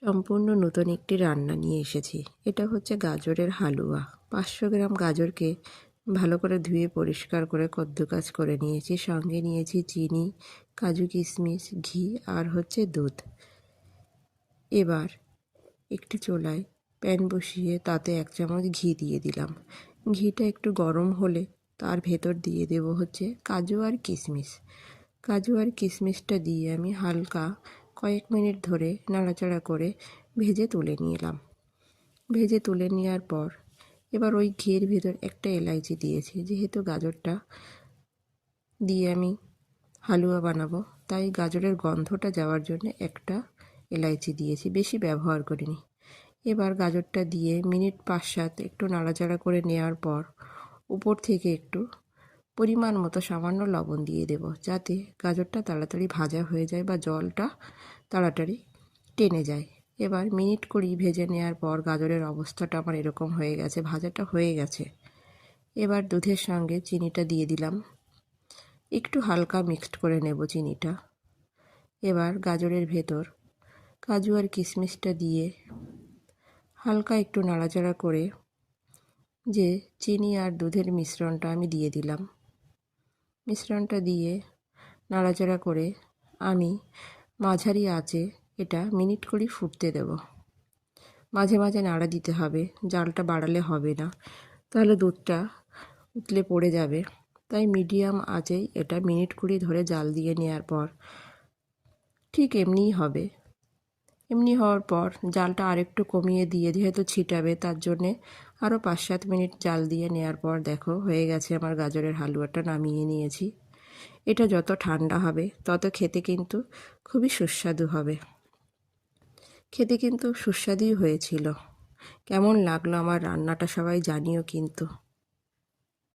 সম্পূর্ণ নতুন একটি রান্না নিয়ে এসেছি। এটা হচ্ছে গাজরের হালুয়া। 500 গ্রাম গাজরকে ভালো করে ধুয়ে পরিষ্কার করে কদ্দুকাস করে নিয়েছি। সঙ্গে নিয়েছি চিনি, কাজু কিশমিশ, ঘি আর হচ্ছে দুধ। এবার একটি চুলায় প্যান বসিয়ে তাতে 1 চামচ ঘি দিয়ে দিলাম। ঘিটা একটু গরম হলে তার ভেতর দিয়ে দেব হচ্ছে কাজু আর কিশমিশ। কাজু আর কিশমিশটা দিয়ে আমি হালকা কয়েক মিনিট ধরে নাড়াচাড়া করে ভেজে তুলে নিলাম। ভেজে তুলে নেওয়ার পর এবার ওই ঘিয়ের ভেতর একটা এলাইচি দিয়েছি। যেহেতু গাজরটা দিয়ে আমি হালুয়া বানাবো, তাই গাজরের গন্ধটা যাওয়ার জন্য একটা এলাইচি দিয়েছি, বেশি ব্যবহার করিনি। এবার গাজরটা দিয়ে মিনিট 5-7 একটু নাড়াচাড়া করে নেওয়ার পর উপর থেকে একটু পরিমাণ মতো সামান্য লবণ দিয়ে দেব, যাতে গাজরটা তাড়াতাড়ি ভাজা হয়ে যায় বা জলটা তাড়াতাড়ি টেনে যায়। এবার মিনিট 20 ভেজে নেওয়ার পর গাজরের অবস্থাটা আমার এরকম হয়ে গেছে, ভাজাটা হয়ে গেছে। এবার দুধের সঙ্গে চিনিটা দিয়ে দিলাম, একটু হালকা মিক্সড করে নেব চিনিটা। এবার গাজরের ভেতর কাজু আর কিশমিশটা দিয়ে হালকা একটু নাড়াচাড়া করে যে চিনি আর দুধের মিশ্রণটা আমি দিয়ে দিলাম। মিশ্রণটা দিয়ে নাড়াচাড়া করে আমি মাঝারি আঁচে এটা মিনিট 20 ফুটতে দেব। মাঝে মাঝে নাড়া দিতে হবে, জালটা বাড়ালে হবে না, তাহলে দুধটা উতলে পড়ে যাবে। তাই মিডিয়াম আঁচেই এটা মিনিট 20 ধরে জাল দিয়ে নেওয়ার পর ঠিক এমনিই হবে। এমনি হওয়ার পর জালটা আরেকটু কমিয়ে দিয়ে, যেহেতু ছিটাবে তার জন্যে আরও 5-7 মিনিট জাল দিয়ে নেওয়ার পর দেখো হয়ে গেছে আমার গাজরের হালুয়াটা। নামিয়ে নিয়েছি। এটা যত ঠান্ডা হবে তত খেতে কিন্তু খুবই সুস্বাদু হবে। খেতে কিন্তু সুস্বাদুই হয়েছিল। কেমন লাগলো আমার রান্নাটা সবাই জানিও কিন্তু।